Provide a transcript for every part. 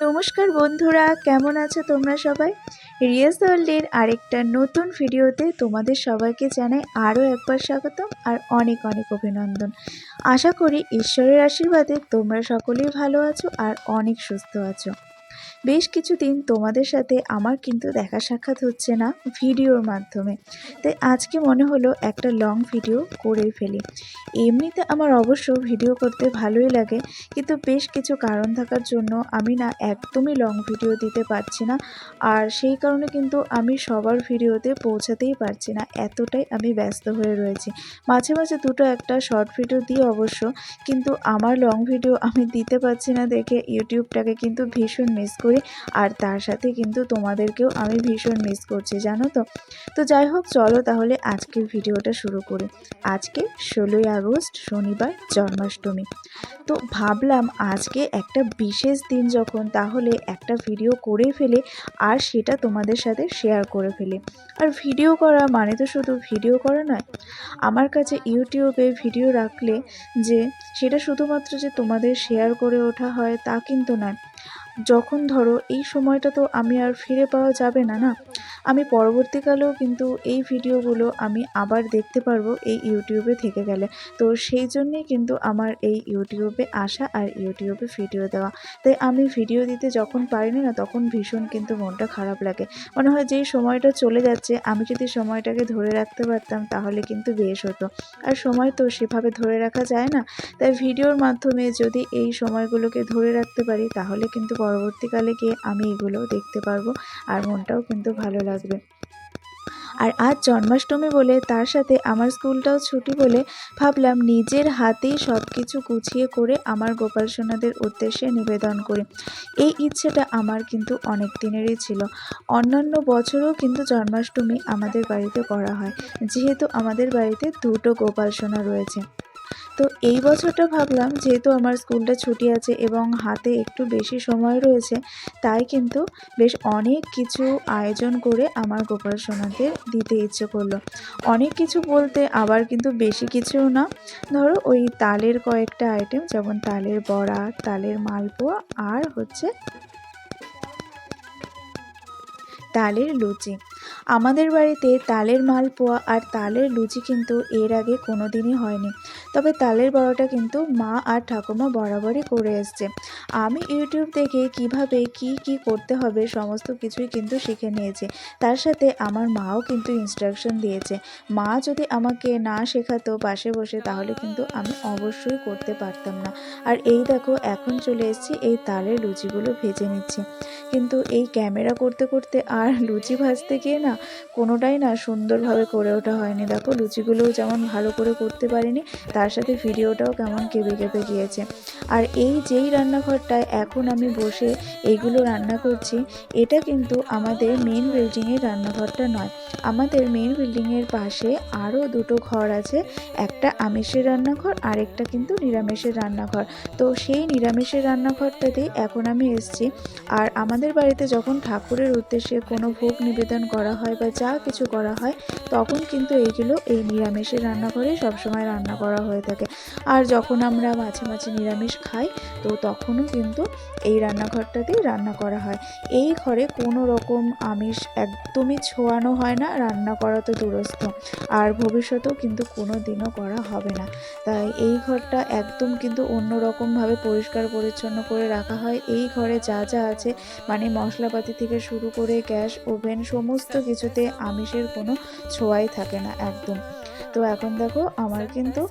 নমস্কার বন্ধুরা, কেমন আছো তোমরা সবাই? রিয়াজ ওয়ার্ল্ডের আরেকটা নতুন ভিডিওতে তোমাদের সবাইকে জানাই আরও একবার স্বাগতম আর অনেক অনেক অভিনন্দন। আশা করি ঈশ্বরের আশীর্বাদে তোমরা সকলেই ভালো আছো আর অনেক সুস্থ আছো। বেশ কিছুদিন তোমাদের সাথে আমার কিন্তু দেখা সাক্ষাৎ হচ্ছে না ভিডিওর মাধ্যমে, তাই আজকে মনে হলো একটা লং ভিডিও করেই ফেলি। এমনিতে আমার অবশ্য ভিডিও করতে ভালোই লাগে, কিন্তু বেশ কিছু কারণ থাকার জন্য আমি না একদমই লং ভিডিও দিতে পারছি না। আর সেই কারণে কিন্তু আমি সবার ভিডিওতে পৌঁছাতেই পারছি না, এতটাই আমি ব্যস্ত হয়ে রয়েছি। মাঝে মাঝে দুটো একটা শর্ট ভিডিও দিই অবশ্য, কিন্তু আমার লং ভিডিও আমি দিতে পারছি না দেখে ইউটিউবটাকে কিন্তু ভীষণ মিস করি। আর তার সাথে কিন্তু তোমাদেরকেও আমি ভীষণ মিস করছি, জানো তো। তো যাই হোক, চলো তাহলে আজকের ভিডিওটা শুরু করি। আজকে 16ই আগস্ট, শনিবার, জন্মাষ্টমী। তো ভাবলাম আজকে একটা বিশেষ দিন যখন, তাহলে একটা ভিডিও করে ফেলে আর সেটা তোমাদের সাথে শেয়ার করে ফেলি। আর ভিডিও করা মানে তো শুধু ভিডিও করা নয়। আমার কাছে ইউটিউবে ভিডিও রাখলে যে সেটা শুধুমাত্র যে তোমাদের শেয়ার করে ওঠা হয় তা কিন্তু নয়। যখন ধরো এই সময়টা তো আমি আর ফিরে পাওয়া যাবে না, না। আমি পরবর্তীকালেও কিন্তু এই ভিডিওগুলো আমি আবার দেখতে পারবো এই ইউটিউবে থেকে গেলে। তো সেই জন্যেই কিন্তু আমার এই ইউটিউবে আসা আর ইউটিউবে ভিডিও দেওয়া। তাই আমি ভিডিও দিতে যখন পারি না, তখন ভীষণ কিন্তু মনটা খারাপ লাগে। মনে হয় যেই সময়টা চলে যাচ্ছে, আমি যদি সময়টাকে ধরে রাখতে পারতাম তাহলে কিন্তু বেশ হতো। আর সময় তো সেভাবে ধরে রাখা যায় না। তাই ভিডিওর মাধ্যমে যদি এই সময়গুলোকে ধরে রাখতে পারি, তাহলে কিন্তু পরবর্তীকালে গিয়ে আমি এগুলো দেখতে পারবো আর মনটাও কিন্তু ভালো লাগবে। আর আজ জন্মাষ্টমী বলে, তার সাথে আমার স্কুলটাও ছুটি বলে ভাবলাম নিজের হাতেই সব কিছু গুছিয়ে করে আমার গোপাল সোনাদের উদ্দেশ্যে নিবেদন করি। এই ইচ্ছেটা আমার কিন্তু অনেক দিনেরই ছিল। অন্যান্য বছরও কিন্তু জন্মাষ্টমী আমাদের বাড়িতে করা হয়, যেহেতু আমাদের বাড়িতে দুটো গোপাল সোনা রয়েছে। তো এই বছরটা ভাবলাম যেহেতু আমার স্কুলটা ছুটি আছে এবং হাতে একটু বেশি সময় রয়েছে, তাই কিন্তু বেশ অনেক কিছু আয়োজন করে আমার গোপাল সোনাদের দিতে ইচ্ছে করলো। অনেক কিছু বলতে আবার কিন্তু বেশি কিছুও না। ধরো ওই তালের কয়েকটা আইটেম, যেমন তালের বড়া, তালের মালপোয়া আর হচ্ছে তালের লুচি। আমাদের বাড়িতে তালের মালপোয়া আর তালের লুচি কিন্তু এর আগে কোনো দিনই হয়নি। তবে তালের বড়াটা কিন্তু মা আর ঠাকুমা বরাবরই করে এসছে। আমি ইউটিউব দেখে কিভাবে কি করতে হবে সমস্ত কিছুই কিন্তু শিখে নিয়েছি। তার সাথে আমার মাও কিন্তু ইনস্ট্রাকশন দিয়েছে। মা যদি আমাকে না শেখাতো পাশে বসে, তাহলে কিন্তু আমি অবশ্যই করতে পারতাম না। আর এই দেখো, এখন চলে এসেছি এই তালের লুচিগুলো ভেজে নিচ্ছি। কিন্তু এই ক্যামেরা করতে করতে আর লুচি ভাজতে গিয়ে না কোনোটাই না সুন্দরভাবে করে ওঠা হয়নি। দেখো, লুচিগুলোও যেমন ভালো করে করতে পারিনি, তার সাথে ভিডিওটাও কেমন কেঁপে কেঁপে গিয়েছে। আর এই যেই রান্নাঘরটায় এখন আমি বসে এইগুলো রান্না করছি, এটা কিন্তু আমাদের মেন বিল্ডিংয়ের রান্নাঘরটা নয়। আমাদের মেন বিল্ডিংয়ের পাশে আরও দুটো ঘর আছে, একটা আমিষের রান্নাঘর আর একটা কিন্তু নিরামিষের রান্নাঘর। তো সেই নিরামিষের রান্নাঘরটাতেই এখন আমি এসেছি। আর আমাদের বাড়িতে যখন ঠাকুরের উদ্দেশ্যে কোনো ভোগ নিবেদন করা হয় বা যা কিছু করা হয়, তখন কিন্তু এইগুলো এই নিরামিষের রান্নাঘরেই সবসময় রান্না করা হয়ে থাকে। আর যখন আমরা মাঝে মাঝে নিরামিষ খাই, তো তখনও কিন্তু এই রান্নাঘরটাতেই রান্না করা হয়। এই ঘরে কোনো রকম আমিষ একদমই ছোঁয়ানো হয় না, রান্না করা তো দূরস্থ। আর ভবিষ্যতেও কিন্তু কোনো দিনও করা হবে না। তাই এই ঘরটা একদম কিন্তু অন্যরকমভাবে পরিষ্কার পরিচ্ছন্ন করে রাখা হয়। এই ঘরে যা যা আছে, মানে মশলাপাতি থেকে শুরু করে গ্যাস, ওভেন, সমস্ত কিছুতে আমিষের কোনো ছোঁয়াই থাকে না একদম। তো এখন দেখো, আমার কিন্তু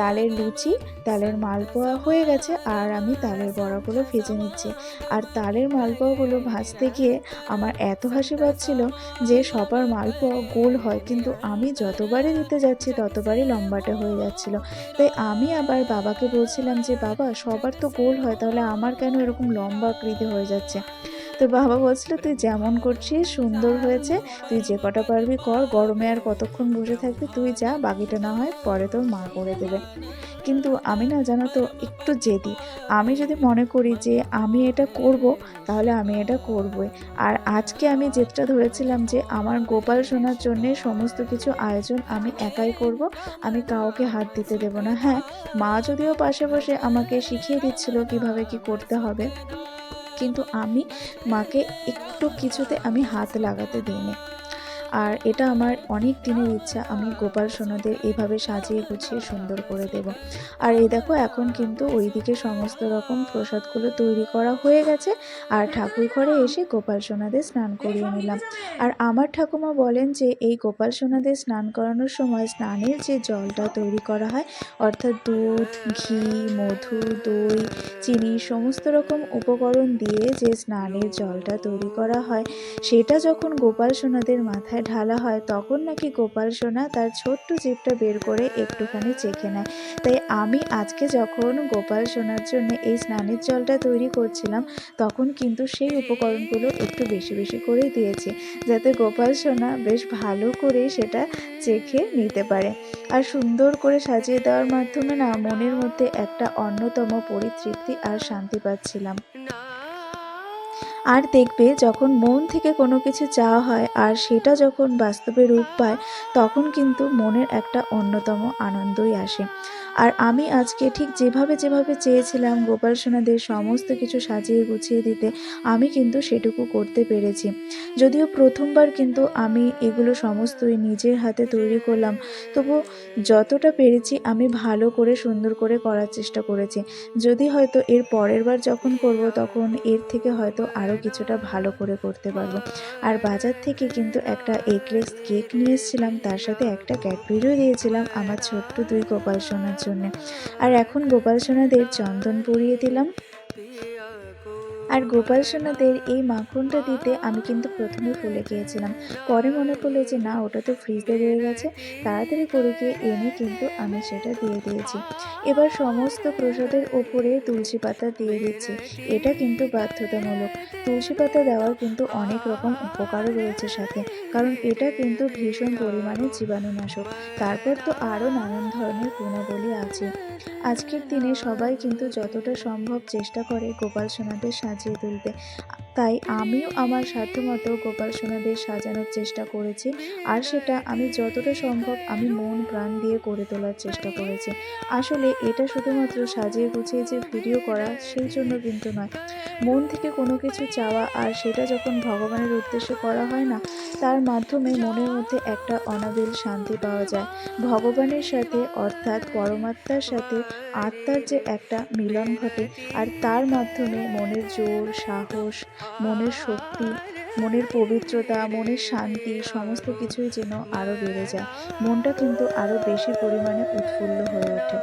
তালের লুচি, তালের মালপোয়া হয়ে গেছে আর আমি তালের বড়াগুলো ভেজে নিচ্ছি। আর তালের মালপোয়াগুলো ভাজতে গিয়ে আমার এত হাসি পাচ্ছিল যে সবার মালপোয়া গোল হয়, কিন্তু আমি যতবারই দিতে যাচ্ছি ততবারই লম্বাটে হয়ে যাচ্ছিল। তাই আমি আবার বাবাকে বলছিলাম যে বাবা, সবার তো গোল হয়, তাহলে আমার কেন এরকম লম্বা আকৃতি হয়ে যাচ্ছে? তো বাবা বলছিল, তুই যেমন করছিস সুন্দর হয়েছে, তুই যে কটা পারবি কর, গরমে আর কতক্ষণ বসে থাকবি, তুই যা, বাকিটা না হয় পরে তোর মা করে দেবে। কিন্তু আমি না, জানো তো, একটু জেদি। আমি যদি মনে করি যে আমি এটা করব, তাহলে আমি এটা করবই। আর আজকে আমি জেদটা ধরেছিলাম যে আমার গোপাল সোনার জন্য সমস্ত কিছু আয়োজন আমি একাই করব, আমি কাউকে হাত দিতে দেব না। হ্যাঁ, মা যদিও পাশে বসে আমাকে শিখিয়ে দিচ্ছিল কিভাবে কি করতে হবে, কিন্তু আমি মাকে একটু কিছুতে আমি হাত লাগাতে দিইনি। আর এটা আমার অনেক দিনের ইচ্ছা, আমি গোপাল সোনাদের এভাবে সাজিয়ে গুছিয়ে সুন্দর করে দেব। আর এই দেখো এখন কিন্তু ওইদিকে সমস্ত রকম প্রসাদগুলো তৈরি করা হয়ে গেছে, আর ঠাকুর ঘরে এসে গোপাল সোনাদের স্নান করিয়ে নিলাম। আর আমার ঠাকুমা বলেন যে এই গোপাল সোনাদের স্নান করানোর সময় স্নানের যে জলটা তৈরি করা হয়, অর্থাৎ দুধ, ঘি, মধু, দই, চিনি সমস্ত রকম উপকরণ দিয়ে যে স্নানের জলটা তৈরি করা হয়, সেটা যখন গোপাল সোনাদের মাথায় ঢালা হয় তখন নাকি গোপাল সোনা তার ছোট্ট জিভটা বের করে একটুখানি চেখে নেয়। তাই আমি আজকে যখন গোপাল সোনার জন্য এই স্নানের জলটা তৈরি করছিলাম, তখন কিন্তু সেই উপকরণগুলো একটু বেশি বেশি করেই দিয়েছি, যাতে গোপাল সোনা বেশ ভালো করে সেটা চেখে নিতে পারে। আর সুন্দর করে সাজিয়ে দেওয়ার মাধ্যমে না মনের মধ্যে একটা অন্যতম পরিতৃপ্তি আর শান্তি পাচ্ছিলাম। আর দেখবে যখন মন থেকে কোনো কিছু চাওয়া হয় আর সেটা যখন বাস্তবে রূপ পায়, তখন কিন্তু মনের একটা অন্যতম আনন্দই আসে। আর আমি আজকে ঠিক যেভাবে যেভাবে চেয়েছিলাম গোপাল সোনাদের সমস্ত কিছু সাজিয়ে গুছিয়ে দিতে, আমি কিন্তু সেটুকু করতে পেরেছি। যদিও প্রথমবার কিন্তু আমি এগুলো সমস্তই নিজের হাতে তৈরি করলাম, তবু যতটা পেরেছি আমি ভালো করে সুন্দর করে করার চেষ্টা করেছি। যদি হয়তো এর পরের বার যখন করব তখন এর থেকে হয়তো আরও কিছুটা ভালো করে করতে পারবো। আর বাজার থেকে কিন্তু একটা এগলেস কেক নিয়ে এসেছিলাম, তার সাথে একটা ক্যাডবেরিও দিয়েছিলাম আমার ছোট্ট 2 গোপাল সোনার জন্য। আর এখন গোপাল সোনাদের চন্দন পরিয়ে দিলাম। আর গোপাল সোনাদের এই মাখনটা দিতে আমি কিন্তু প্রথমে ভুলে গিয়েছিলাম, পরে মনে পড়লো যে না, ওটা তো ফ্রিজে রয়ে গেছে, তাড়াতাড়ি করে গিয়ে এনে কিন্তু আমি সেটা দিয়ে দিয়েছি। এবার সমস্ত প্রসাদের ওপরে তুলসী পাতা দিয়ে দিচ্ছি, এটা কিন্তু বাধ্যতামূলক। তুলসী পাতা দেওয়ার কিন্তু অনেক রকম উপকারও রয়েছে সাথে, কারণ এটা কিন্তু ভীষণ পরিমাণে জীবাণুনাশক। তারপর তো আরও নানান ধরনের গুণাবলী আছে। আজকের দিনে সবাই কিন্তু যতটা সম্ভব চেষ্টা করে গোপাল সোনাদের সাজিয়ে তুলতে, তাই আমিও আমার সাধ্যমতো গোপাল সোনাদের সাজানোর চেষ্টা করেছি। আর সেটা আমি যতটা সম্ভব আমি মন প্রাণ দিয়ে করে তোলার চেষ্টা করেছি। আসলে এটা শুধুমাত্র সাজিয়ে গুছিয়ে যে ভিডিও করা সেই জন্য কিন্তু নয়, মন থেকে কোনো কিছু চাওয়া আর সেটা যখন ভগবানের উদ্দেশ্যে করা হয় না, তার মাধ্যমে মনের মধ্যে একটা অনাবিল শান্তি পাওয়া যায়। ভগবানের সাথে অর্থাৎ পরমাত্মার সাথে আত্মার যে একটা মিলন ঘটে, আর তার মাধ্যমে মনের জোর, সাহস, মনের শক্তি, মনের পবিত্রতা, মনের শান্তি সমস্ত কিছুই যেন আরও বেড়ে যায়। মনটা কিন্তু আরও বেশি পরিমাণে উৎফুল্ল হয়ে ওঠে।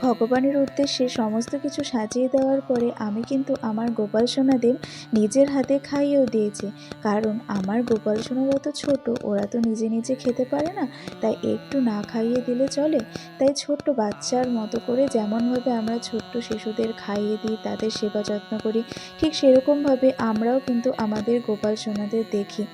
ভগবানের উদ্দেশ্যে সমস্ত কিছু সাজিয়ে দেওয়ার পরে আমি কিন্তু আমার গোপাল সোনাদের নিজের হাতে খাইয়েও দিয়েছি, কারণ আমার গোপাল সোনারা তো ছোট, ওরা তো নিজে নিজে খেতে পারে না, তাই একটু না খাইয়ে দিলে চলে। তাই ছোট্ট বাচ্চার মতো করে যেমনভাবে আমরা ছোট্ট শিশুদের খাইয়ে দিই, তাদের সেবা যত্ন করি, ঠিক সেরকমভাবে আমরাও কিন্তু আমাদের গোপাল সোনাদের দেখি।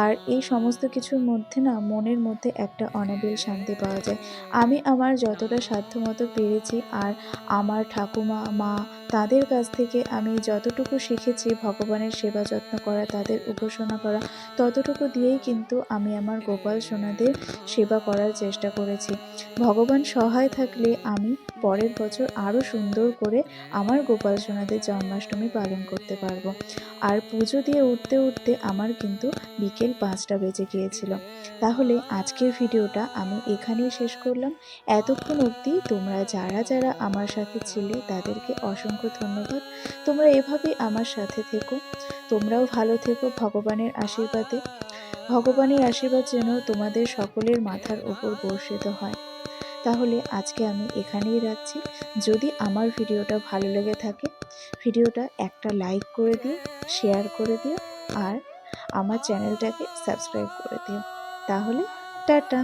আর এই সমস্ত কিছুর মধ্যে না মনের মধ্যে একটা অনাবিল শান্তি পাওয়া যায়। আমি আমার যতটা সাধ্যমতো পেরেছি, আর আমার ঠাকুমা, মা, তাদের কাছ থেকে আমি যতটুকু শিখেছি ভগবানের সেবা যত্ন করা, তাদের উপাসনা করা, ততটুকু দিয়েই কিন্তু আমি আমার গোপাল সোনাদের সেবা করার চেষ্টা করেছি। ভগবান সহায় থাকলে আমি পরের বছর আরও সুন্দর করে আমার গোপাল সোনাদের জন্মাষ্টমী পালন করতে পারবো। আর পুজো দিয়ে উঠতে উঠতে আমার কিন্তু বিকেল 5টা বেজে গিয়েছিল। তাহলে আজকের ভিডিওটা আমি এখানেই শেষ করলাম। এতক্ষণ অবধি তোমরা যারা যারা আমার সাথে ছিলে তাদেরকে অসংখ্য ধন্যবাদ। তোমরা এভাবেই আমার সাথে থেকো, তোমরাও ভালো থেকো ভগবানের আশীর্বাদে। ভগবানের আশীর্বাদ যেন তোমাদের সকলের মাথার ওপর বর্ষিত হয়। তাহলে আজকে আমি এখানেই রাখছি। যদি আমার ভিডিওটা ভালো লেগে থাকে, ভিডিওটা একটা লাইক করে দিও, শেয়ার করে দিও, আর আমার চ্যানেলটাকে সাবস্ক্রাইব করে দিও। তাহলে টাটা।